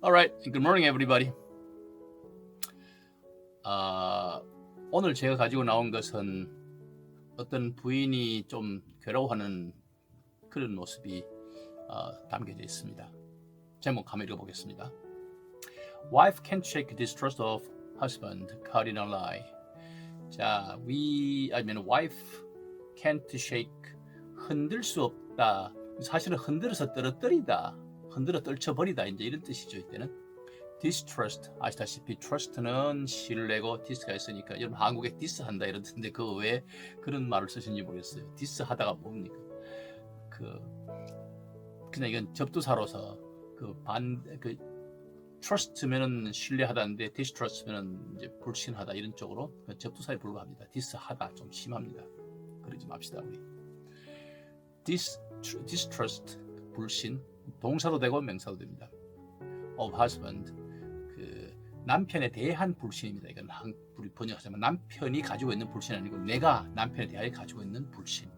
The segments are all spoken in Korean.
All right, good morning, everybody. 오늘 제가 가지고 나온 것은 어떤 부인이 좀 괴로워하는 그런 모습이 담겨져 있습니다. 제목 한번 읽어보겠습니다. Wife can't shake distrust of husband caught in a lie. 자, wife can't shake, 흔들 수 없다. 사실은 흔들어서 떨어뜨리다, 흔들어 떨쳐버리다, 이제 이런 뜻이죠. 이때는 distrust, 아시다시피 trust는 신뢰고 dis가 있으니까 여러분 한국에 dis한다 이러던데 그 외에 그런 말을 쓰시는지 모르겠어요. dis하다가 뭡니까? 그냥 이건 접두사로서 trust면은 신뢰하다인데 distrust면은 이제 불신하다 이런 쪽으로 접두사에 불과합니다. dis하다 좀 심합니다. 그러지 맙시다 우리. distrust 불신, 동사도 되고 명사도 됩니다. of husband, 남편에 대한 불신입니다. 이건 우리 번역하자면 남편이 가지고 있는 불신이 아니고 내가 남편에 대하여 가지고 있는 불신.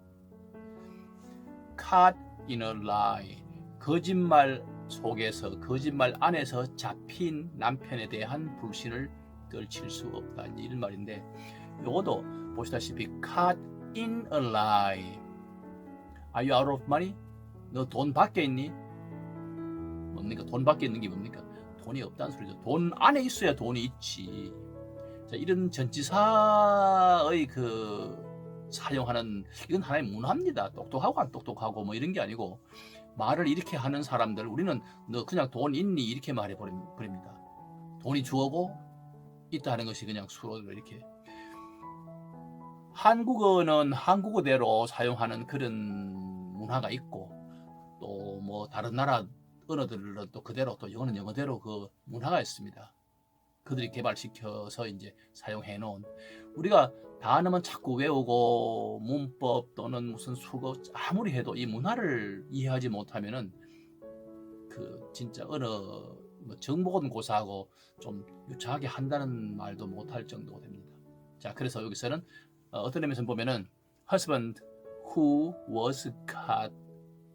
caught in a lie, 거짓말 속에서, 거짓말 안에서 잡힌 남편에 대한 불신을 떨칠 수 없다, 이런 말인데, 이것도 보시다시피 caught in a lie. Are you out of money? 너 돈 밖에 있니? 뭡니까? 돈 밖에 있는 게 뭡니까? 돈이 없다는 소리죠. 돈 안에 있어야 돈이 있지. 자, 이런 전치사의 사용하는, 이건 하나의 문화입니다. 똑똑하고 안 똑똑하고 뭐 이런 게 아니고, 말을 이렇게 하는 사람들, 우리는 너 그냥 돈 있니? 이렇게 말해 버립니다. 돈이 주어고 있다 하는 것이 그냥 수로로 이렇게. 한국어는 한국어대로 사용하는 그런 문화가 있고, 또 뭐 다른 나라 언어들은 또 그대로, 또 영어는 영어대로 그 문화가 있습니다. 그들이 개발시켜서 이제 사용해 놓은, 우리가 단어만 자꾸 외우고 문법 또는 무슨 수거 아무리 해도 이 문화를 이해하지 못하면은 진짜 언어 정보고사하고 좀 유창하게 한다는 말도 못할 정도가 됩니다. 자, 그래서 여기서는 어떤 의미에서 보면은 husband who was caught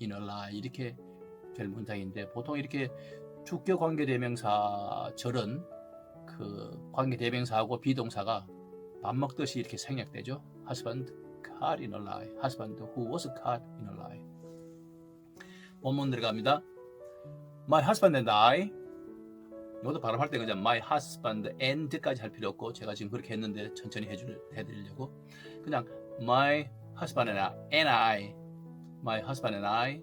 in a lie, 이렇게 될 문장인데, 보통 이렇게 주격 관계대명사절은 관계대명사하고 비동사가 밥 먹듯이 이렇게 생략되죠. husband caught in a lie, husband who was caught in a lie. 본문 들어갑니다. My husband and I, 이것도 발음할 때 그냥 my husband and까지 할 필요 없고, 제가 지금 그렇게 했는데 천천히 해드리려고 그냥 my husband and I, my husband and I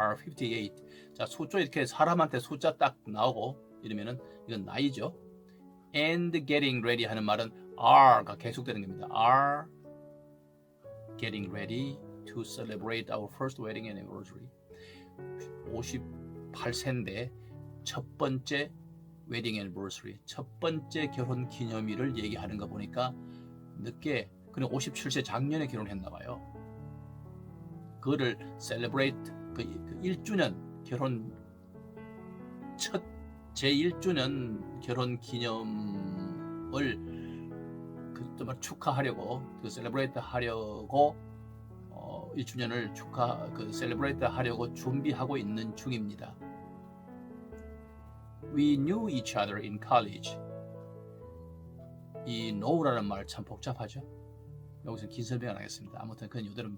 are 58. 자, 숫자 이렇게 사람한테 숫자 딱 나오고 이러면은 이건 나이죠. And getting ready 하는 말은 are가 계속되는 겁니다. are getting ready to celebrate our first wedding anniversary. 58세인데 첫 번째 웨딩 애니버서리, 첫 번째 결혼 기념일을 얘기하는 거 보니까 늦게, 그냥 57세 작년에 결혼했나 봐요. 그거를 celebrate, 그 1주년 결혼, 첫 제1주년 결혼 기념을 정말 축하하려고, celebrate 하려고 1주년을 celebrate 하려고 준비하고 있는 중입니다. We knew each other in college. 이 know라는 말 참 복잡하죠. 여기서 긴 설명 안 하겠습니다. 아무튼 그건 요들은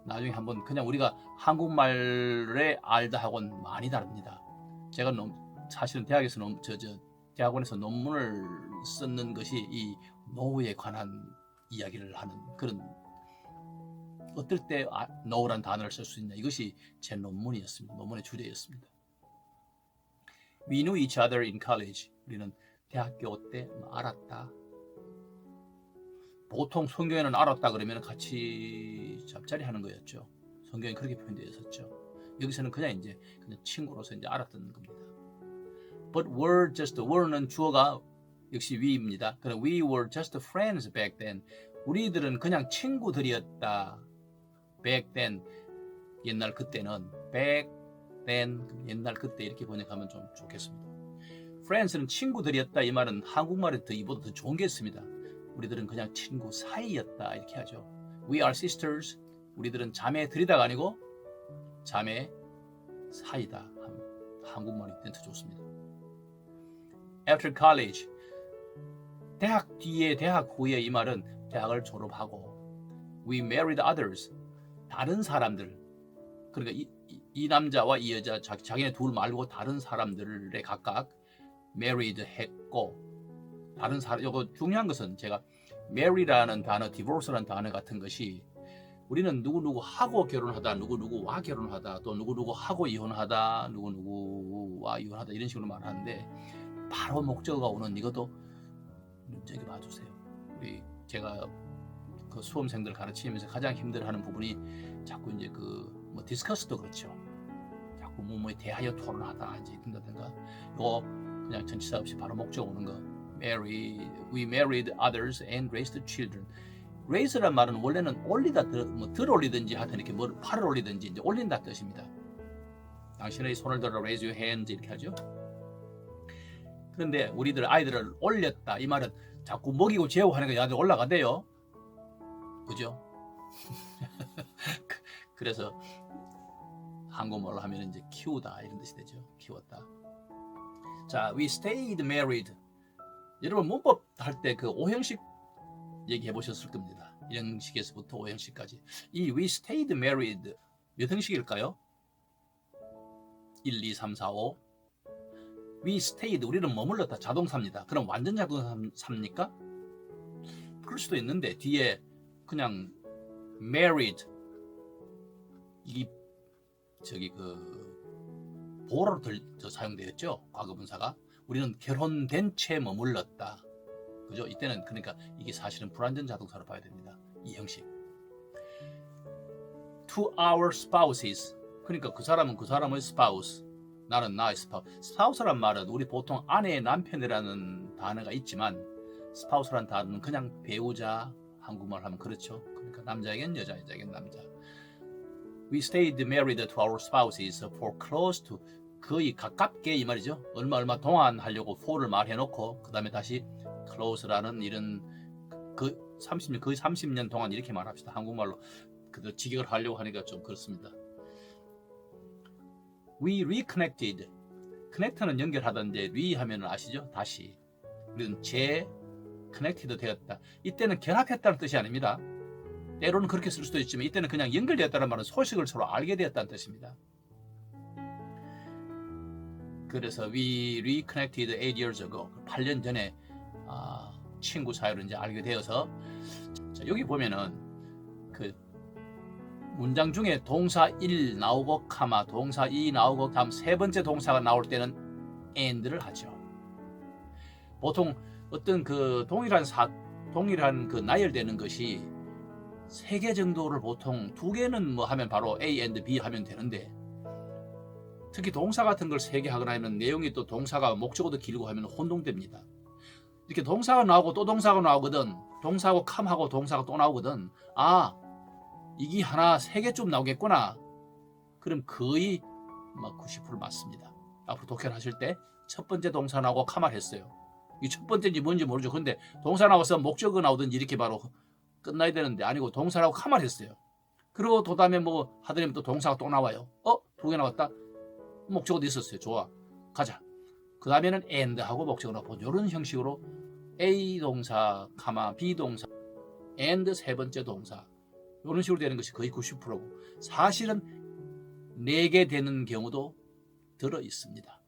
나중에 한번, 그냥 우리가 한국말에 알다 하고는 많이 다릅니다. 제가 사실은 대학원에서 논문을 쓰는 것이 이 know에 관한 이야기를 하는 그런, 어떨 때 know라는 단어를 쓸 수 있냐, 이것이 제 논문이었습니다. 논문의 주제였습니다. We knew each other in college. 우리는 대학교 때 알았다. 보통 성경에는 알았다 그러면 같이 잠자리 하는 거였죠. 성경에 그렇게 표현되어 있었죠. 여기서는 그냥 친구로서 알았던 겁니다. But were는 주어가 역시 we입니다. 그럼 we were just friends back then. 우리들은 그냥 친구들이었다. back then, 옛날 그때는, back then, 옛날 그때, 이렇게 번역하면 좀 좋겠습니다. friends는 친구들이었다, 이 말은 한국말에 이보다 더 좋은 게 있습니다. 우리들은 그냥 친구 사이였다, 이렇게 하죠. We are sisters. 우리들은 자매들이다가 아니고 자매 사이다. 한국말이 더 좋습니다. after college. 대학 뒤에, 대학 후에 이 말은 대학을 졸업하고 we married others. 다른 사람들. 그러니까 이 남자와 이 여자 자기네 둘 말고 다른 사람들에 각각 married 했고 다른 사람 이거 중요한 것은 제가 marry라는 단어, divorce라는 단어 같은 것이 우리는 누구누구하고 결혼하다, 누구누구와 결혼하다, 또 누구누구하고 이혼하다, 누구누구와 이혼하다 이런 식으로 말하는데 바로 목적어가 오는 이것도 눈여겨 봐주세요. 우리 제가 그 수험생들 가르치면서 가장 힘들어하는 부분이 자꾸 이제 뭐 디스커스도 그렇죠. 자꾸 뭐에 대하여 토론하다 이제 된다든가 이거 그냥 전치사 없이 바로 목적 오는 거. We married others and raised children. raise란 말은 원래는 올리다, 들 올리든지 하여튼 이렇게 뭐 팔을 올리든지 이제 올린다 뜻입니다. 당신의 손을 들어 raise your hands 이렇게 하죠. 그런데 우리들 아이들을 올렸다 이 말은 자꾸 먹이고 재우고 하는 게 아들 올라가대요. 그죠? 그래서 한국말로 하면 이제 키우다 이런 뜻이 되죠. 키웠다. 자, we stayed married. 여러분 문법 할 때 그 5형식 얘기해 보셨을 겁니다. 1형식에서부터 5형식까지. 이 we stayed married 몇 형식일까요? 1, 2, 3, 4, 5. we stayed 우리는 머물렀다 자동사입니다. 그럼 완전 자동사입니까? 그럴 수도 있는데 뒤에 그냥 married 이 저기 그 보호로 사용되었죠. 과거분사가. 우리는 결혼된 채 머물렀다. 그죠? 이때는 그러니까 이게 사실은 불완전 자동사로 봐야 됩니다. 이 형식. To our spouses. 그러니까 그 사람은 그 사람의 spouse. 나는 나의 spouse. spouse란 말은 우리 보통 아내의 남편이라는 단어가 있지만 spouse란 단어는 그냥 배우자 한국말 하면 그렇죠. 그러니까 남자에겐 여자, 여자에겐 남자. We stayed married to our spouses for close to 거의 가깝게 이 말이죠. 얼마 동안 하려고 for를 말해놓고 그 다음에 다시 close라는 이런 그 30년 거의 30년 동안 이렇게 말합시다. 한국말로 그대로 직역을 하려고 하니까 좀 그렇습니다. We reconnected. connect는 연결하던데 re 하면 아시죠? 다시. 우리는 connected 되었다. 이때는 결합했다는 뜻이 아닙니다. 때로는 그렇게 쓸 수도 있지만 이때는 그냥 연결되었다는 말은 소식을 서로 알게 되었다는 뜻입니다. 그래서 we reconnected 8 years ago. 8년 전에 친구 사이로 이제 알게 되어서 자, 여기 보면은 그 문장 중에 동사 1 나오고 카마, 동사 2 나오고 다음 세 번째 동사가 나올 때는 and를 하죠. 보통 어떤 그 동일한 그 나열되는 것이 3개 정도를 보통 2개는 뭐 하면 바로 A and B 하면 되는데 특히 동사 같은 걸 3개 하거나 하면 내용이 또 동사가 목적어도 길고 하면 혼동됩니다. 이렇게 동사가 나오고 또 동사가 나오거든. 동사하고 컴하고 동사가 또 나오거든. 이게 하나 3개쯤 나오겠구나. 그럼 거의 막 90% 맞습니다. 앞으로 독해를 하실 때 첫 번째 동사 나오고 컴을 했어요. 이 첫 번째인지 뭔지 모르죠. 근데 동사 나와서 목적어 나오든지 이렇게 바로 끝나야 되는데 아니고 동사라고 컴을 했어요. 그리고 또 다음에 뭐 하더니 또 동사가 또 나와요. 2개 나왔다. 목적어도 있었어요. 좋아. 가자. 그 다음에는 and 하고 목적어 나오고 이런 형식으로 A 동사, B 동사, and 세 번째 동사 이런 식으로 되는 것이 거의 90%고 사실은 4개 되는 경우도 들어 있습니다.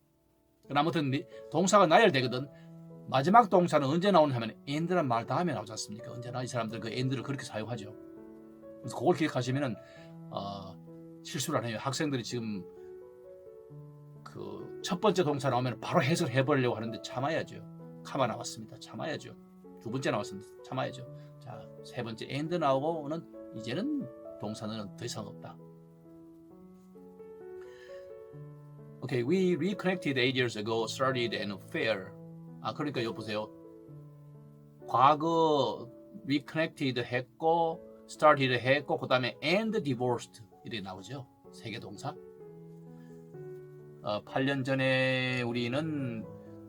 아무튼 동사가 나열되거든. 마지막 동사는 언제 나오냐 하면 and란 말 다음에 나오지 않습니까? 언제나 이 사람들 그 and를 그렇게 사용하죠. 그래서 그걸 기억하시면은 실수를 안 해요. 학생들이 지금 그 첫 번째 동사 나오면 바로 해석해 보려고 하는데 참아야죠. 카마 나왔습니다. 참아야죠. 2번째 나왔습니다. 참아야죠. 자, 3번째 and 나오고는 이제는 동사는 더 이상 없다. Okay, we reconnected 8 years ago, started an affair. 그러니까 여기 보세요. 과거 reconnected 했고, started 했고, 그 다음에 and divorced 이렇게 나오죠. 3개 동사. 8년 전에 우리는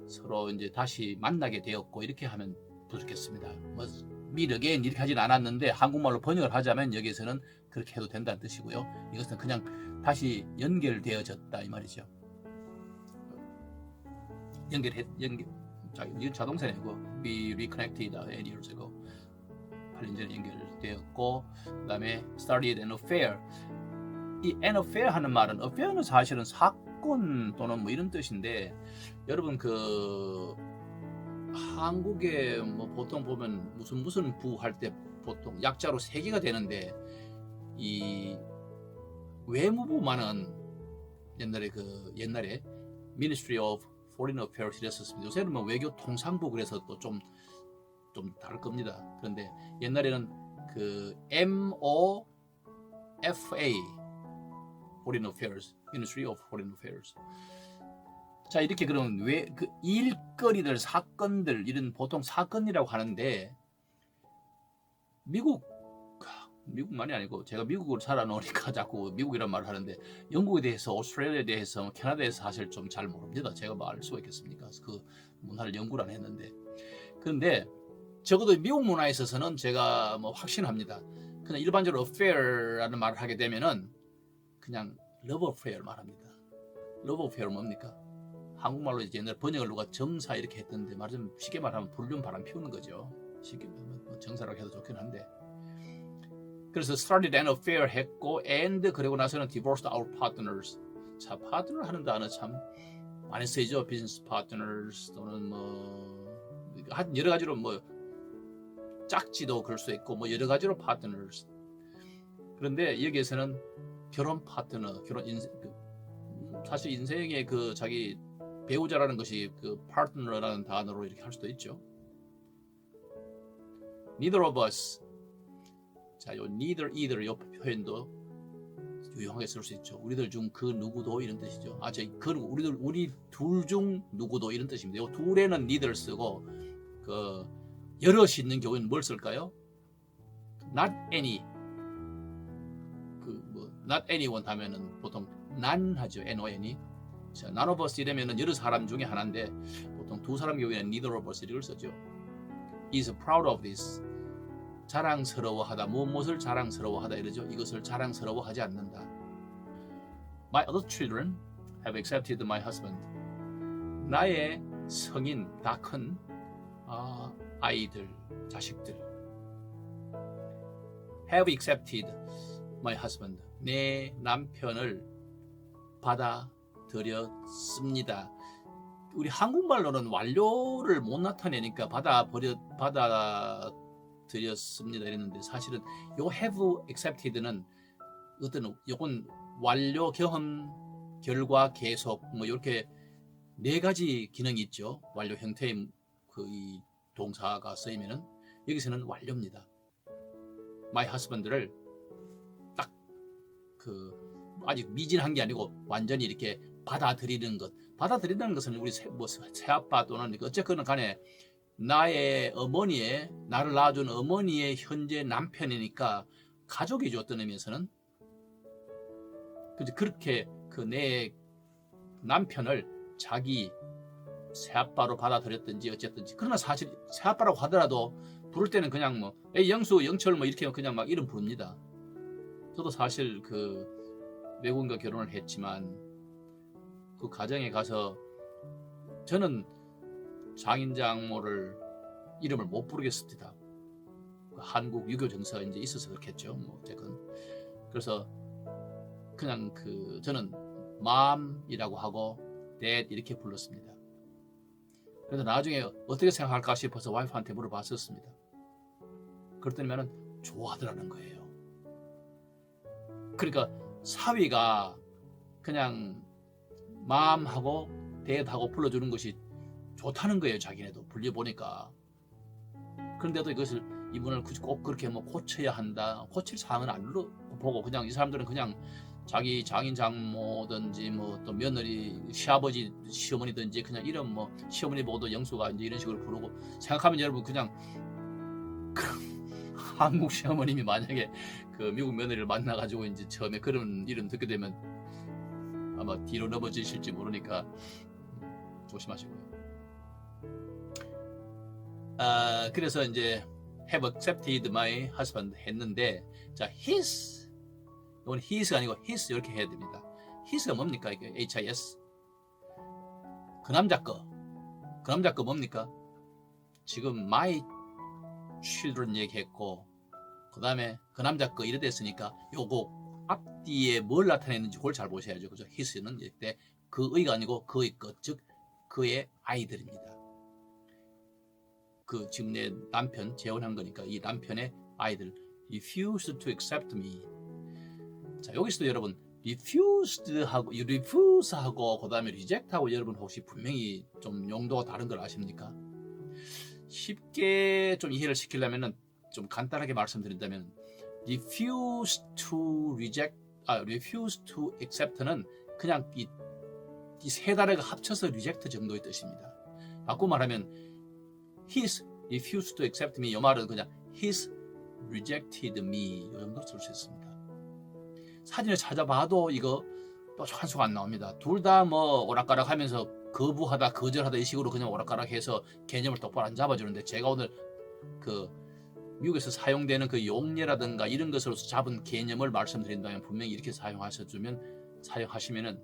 서로 이제 다시 만나게 되었고 이렇게 하면 부족했습니다. 뭐 meet again 이렇게 하진 않았는데 한국말로 번역을 하자면 여기에서는 그렇게 해도 된다는 뜻이고요. 이것은 그냥 다시 연결되어졌다 이 말이죠. 자기 자동차네 그거. We reconnected 8 years ago. 8년 전에 연결되었고, 그다음에 started an affair. 이 an affair 하는 말은 affair는 사실은 사건 또는 뭐 이런 뜻인데, 여러분 그 한국에 뭐 보통 보면 무슨 부 할 때 보통 약자로 3개가 되는데, 이 외무부만은 옛날에 Ministry of Foreign Affairs 이랬었습니다. 요새는 뭐 외교 통상부 그래서 또 좀 다를 겁니다. 그런데 옛날에는 그 MOFA Foreign Affairs, Ministry of Foreign Affairs. 자, 이렇게 그러면 왜 그 일거리들, 사건들 이런 보통 사건이라고 하는데, 미국만이 아니고 제가 미국으로 살아놓으니까 자꾸 미국이란 말을 하는데, 영국에 대해서, 오스트레일리아에 대해서, 캐나다에 대해서 사실 좀 잘 모릅니다. 제가 뭐 알 수가 있겠습니까? 그 문화를 연구를 안 했는데. 그런데 적어도 미국 문화에 있어서는 제가 뭐 확신합니다. 그냥 일반적으로 affair라는 말을 하게 되면은 그냥 love affair 말합니다. love affair 뭡니까? 한국말로 이제 옛날 번역을 누가 정사 이렇게 했던데, 말하자면 쉽게 말하면 불륜 바람 피우는 거죠. 쉽게 뭐 정사라고 해도 좋긴 한데. 그래서 started an affair 했고, and 그리고 나서는 divorced our partners. 자, 파트너 하는 단어 참 많이 쓰이죠. business partners 또는 뭐 여러 가지로 뭐 짝지도 그럴 수 있고 뭐 여러 가지로 partners. 그런데 여기에서는 결혼 파트너, 결혼 인생, 사실 인생의 그 자기 배우자라는 것이 그 partner라는 단어로 이렇게 할 수도 있죠. Neither of us. 자, 요 neither, either 요 표현도 유용하게 쓸 수 있죠. 우리들 중 그 누구도 이런 뜻이죠. 우리 둘 중 누구도 이런 뜻입니다. 요 둘에는 neither 쓰고, 그 여럿이 있는 경우에는 뭘 쓸까요? Not any. 그 뭐 not anyone 하면은 보통 none 하죠. N-O-N-E. 자, none of us 이러면은 여러 사람 중에 하나인데, 보통 두 사람 경우에는 neither of us 이걸 쓰죠. Is proud of this. 자랑스러워하다, 무엇을 자랑스러워하다 이러죠. 이것을 자랑스러워하지 않는다. My other children have accepted my husband. 나의 성인, 다 큰 아이들, 자식들 have accepted my husband. 내 남편을 받아들였습니다. 우리 한국말로는 완료를 못 나타내니까 받아들였습니다 이랬는데, 사실은 요 have accepted는 어떤 요건 완료, 경험, 결과, 계속 뭐 이렇게 4가지 기능이 있죠. 완료 형태의 그 이 동사가 쓰이면은 여기서는 완료입니다. My husband를 딱 그 아직 미진한 게 아니고 완전히 이렇게 받아들이는 것. 받아들인다는 것은 우리 새아빠 또는 어쨌거나 간에 나의 어머니의, 나를 낳아준 어머니의 현재 남편이니까 가족이죠. 어떤 의미에서는. 그렇게 그 내 남편을 자기 새아빠로 받아들였든지 어쨌든지. 그러나 사실 새아빠라고 하더라도 부를 때는 그냥 뭐 에이 영수, 영철 뭐 이렇게 그냥 막 이름 부릅니다. 저도 사실 그 외국인과 결혼을 했지만 그 가정에 가서 저는 장인장모를 이름을 못 부르겠습니다. 한국 유교 정서가 이제 있어서 그렇겠죠. 뭐 어쨌건. 그래서 그냥 그 저는 mom이라고 하고 dad 이렇게 불렀습니다. 그래서 나중에 어떻게 생각할까 싶어서 와이프한테 물어봤었습니다. 그랬더니면은 좋아하더라는 거예요. 그러니까 사위가 그냥 mom하고 dad하고 불러주는 것이 좋다는 거예요. 자기네도 불려보니까. 그런데도 이분을 꼭 그렇게 뭐 고쳐야 한다, 고칠 사항은 안 보고 그냥 이 사람들은 그냥 자기 장인 장모든지 뭐 또 며느리 시아버지 시어머니든지 그냥 이름 뭐 시어머니 보고도 영수가 이제 이런 식으로 부르고, 생각하면 여러분 그냥 한국 시어머님이 만약에 그 미국 며느리를 만나가지고 이제 처음에 그런 이름 듣게 되면 아마 뒤로 넘어지실지 모르니까 조심하시고요. 그래서 이제 have accepted my husband 했는데, 자 his, 이건 his가 아니고 his 이렇게 해야 됩니다. his가 뭡니까? 이게 his 그 남자 거. 그 남자 거 뭡니까? 지금 my children 얘기했고, 그 다음에 그 남자 거 이래 됐으니까 요거 앞뒤에 뭘 나타내는지 그걸 잘 보셔야죠. 그죠? his는 이때 그의가 아니고 그의 것, 즉 그의 아이들입니다. 그 지금 내 남편 재혼한 거니까 이 남편의 아이들 refused to accept me. 자, 여기서도 여러분 refused 하고 refuse 하고 그다음에 reject 하고 여러분 혹시 분명히 좀 용도가 다른 걸 아십니까? 쉽게 좀 이해를 시키려면은 좀 간단하게 말씀드린다면 refuse to reject refuse to accept는 그냥 이 세 단어가 합쳐서 reject 정도의 뜻입니다. 바꿔 말하면 he's refused to accept me 이 말은 그냥 he's rejected me 이 정도로 쓸 수 있습니다. 사진을 찾아봐도 이거 또 한 수가 안 나옵니다. 둘 다 뭐 오락가락하면서 거부하다 거절하다 이 식으로 그냥 오락가락해서 개념을 똑바로 안 잡아주는데 제가 오늘 그 미국에서 사용되는 그 용례라든가 이런 것으로 잡은 개념을 말씀드린다면 분명히 이렇게 사용하시면은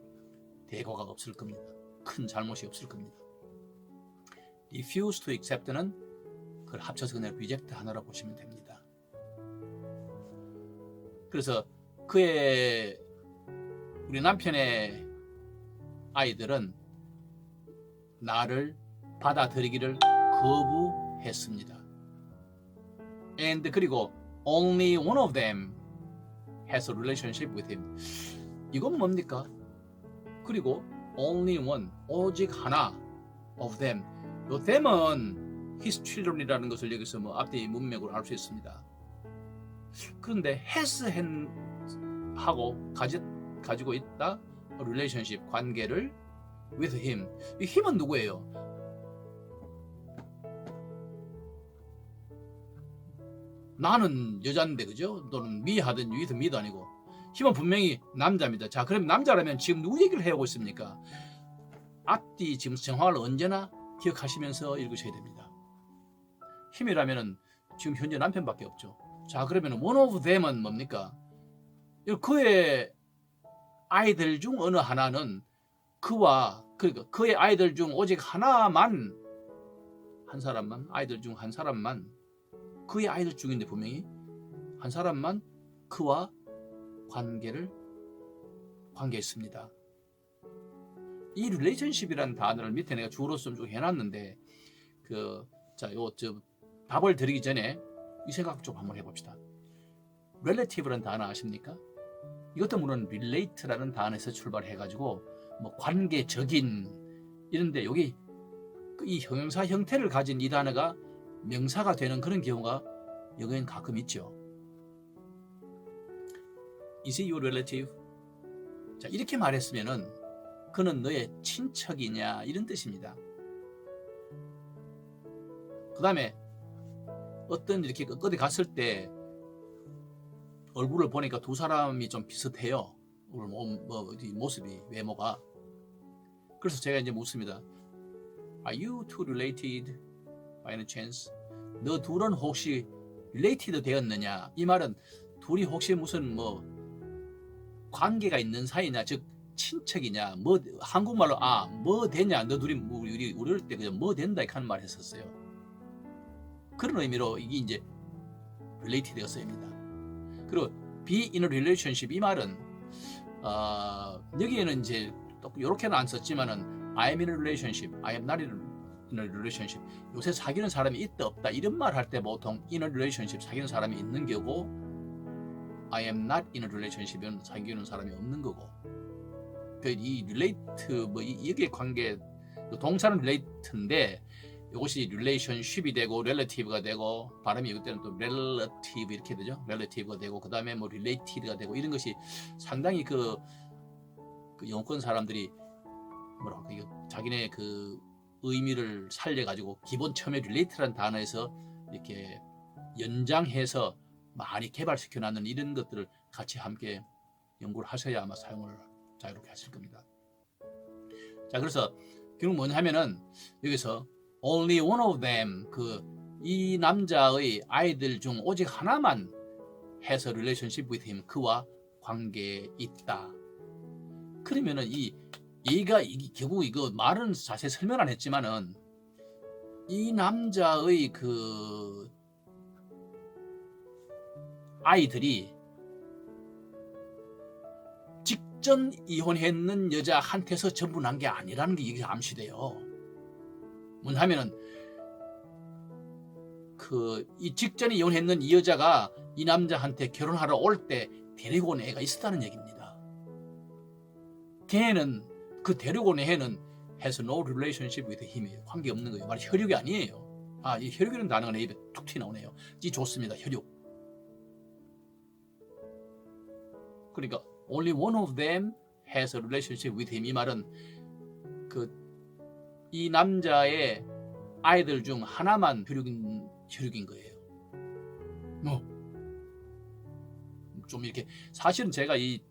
대고가 없을 겁니다. 큰 잘못이 없을 겁니다. refuse to accept는 그걸 합쳐서 그냥 reject 하나로 보시면 됩니다. 그래서 우리 남편의 아이들은 나를 받아들이기를 거부했습니다. And 그리고 only one of them has a relationship with him. 이건 뭡니까? 그리고 only one, 오직 하나 of them. 요 them은 his children이라는 것을 여기서 뭐 앞뒤 문맥으로 알 수 있습니다. 그런데 has 하고 가지고 있다 relationship 관계를 with him. 이 him은 누구예요? 나는 여자인데 그죠? 또는 me 하든 with me도 아니고 힘은 분명히 남자입니다. 자, 그럼 남자라면 지금 누구 얘기를 해오고 있습니까? 앞뒤 지금 정황을 언제나 기억하시면서 읽으셔야 됩니다. 힘이라면은 지금 현재 남편밖에 없죠. 자, 그러면 one of them은 뭡니까? 그의 아이들 중 어느 하나는 그러니까 그의 아이들 중 오직 하나만 한 사람만 아이들 중 한 사람만 그의 아이들 중인데 분명히 한 사람만 그와 관계했습니다. 이 relationship이라는 단어를 밑에 내가 주어로서 좀 해놨는데 답을 드리기 전에 이 생각 좀 한번 해봅시다. relative라는 단어 아십니까? 이것도 물론 relate라는 단어에서 출발해가지고 뭐 관계적인 이런데 여기 이 형용사 형태를 가진 이 단어가 명사가 되는 그런 경우가 영어에는 가끔 있죠. Is he your relative? 자, 이렇게 말했으면은 그는 너의 친척이냐 이런 뜻입니다. 그 다음에 이렇게 어디 갔을 때 얼굴을 보니까 두 사람이 좀 비슷해요. 모습이 외모가. 그래서 제가 이제 묻습니다. Are you two related by any chance? 너 둘은 혹시 related 되었느냐? 이 말은 둘이 혹시 무슨 관계가 있는 사이냐, 즉 친척이냐, 한국말로 뭐 되냐, 너 둘이 우리 어릴 때 그냥 뭐 된다 이렇게 하는 말 했었어요. 그런 의미로 이게 이제 related가 쓰입니다. 그리고 be in a relationship 이 말은 여기에는 이제 또 이렇게는 안 썼지만은 I am in a relationship, I am not in a relationship. 요새 사귀는 사람이 있다 없다 이런 말 할 때 보통 in a relationship 사귀는 사람이 있는 거고 I am not in a relationship은 사귀는 사람이 없는 거고. 이 relate 이게 관계 동사는 relate인데 이것이 relationship이 되고 relative가 되고 발음이 이것 때는 또 relative 이렇게 되죠. relative가 되고 그 다음에 related가 되고 이런 것이 상당히 그 영어권 사람들이 자기네 그 의미를 살려가지고 기본 처음에 relate라는 단어에서 이렇게 연장해서 많이 개발시켜놨는 이런 것들을 같이 함께 연구를 하셔야 아마 사용을 자유롭게 하실 겁니다. 자, 그래서 결국 뭐냐 하면은 여기서 only one of them 이 남자의 아이들 중 오직 하나만 has a relationship with him 그와 관계에 있다. 그러면은 얘가 결국 이거 말은 자세히 설명 안 했지만은 이 남자의 그 아이들이 직전 이혼했는 여자한테서 전부 난 게 아니라는 게 이게 암시돼요. 뭐냐면은 이 직전에 이혼했는 이 여자가 이 남자한테 결혼하러 올 때 데리고 온 애가 있었다는 얘기입니다. 걔는 그 데리고 온 애는 has no relationship with him이에요. 관계 없는 거예요. 말이 혈육이 아니에요. 이 혈육이라는 단어가 내 입에 툭 튀어나오네요. 이 좋습니다. 혈육. 그러니까 only one of them has a relationship with him. 이 말은 이 남자의 아이들 중 하나만 혈육인 거예요. 좀 이렇게 사실은 제가 이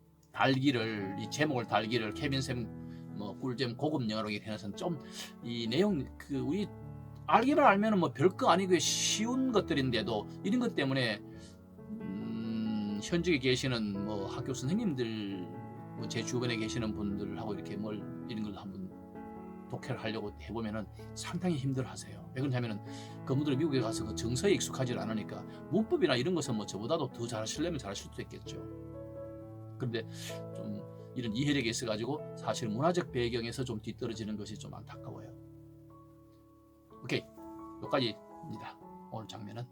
제목을 달기를 케빈 샘 꿀잼 고급 영화로 해서는 좀 이 내용 우리 알기만 알면은 뭐 별거 아니고 쉬운 것들인데도 이런 것 때문에 현직에 계시는 뭐 학교 선생님들 제 주변에 계시는 분들하고 이렇게 이런 걸 한번 독해를 하려고 해보면은 상당히 힘들어하세요. 왜 그러냐면은 그분들이 미국에 가서 그 정서에 익숙하지 않으니까 문법이나 이런 것은 뭐 저보다도 더 잘하시려면 잘하실 수도 있겠죠. 그런데 좀 이런 이해력이 있어가지고 사실 문화적 배경에서 좀 뒤떨어지는 것이 좀 안타까워요. 오케이, 여기까지입니다. 오늘 장면은.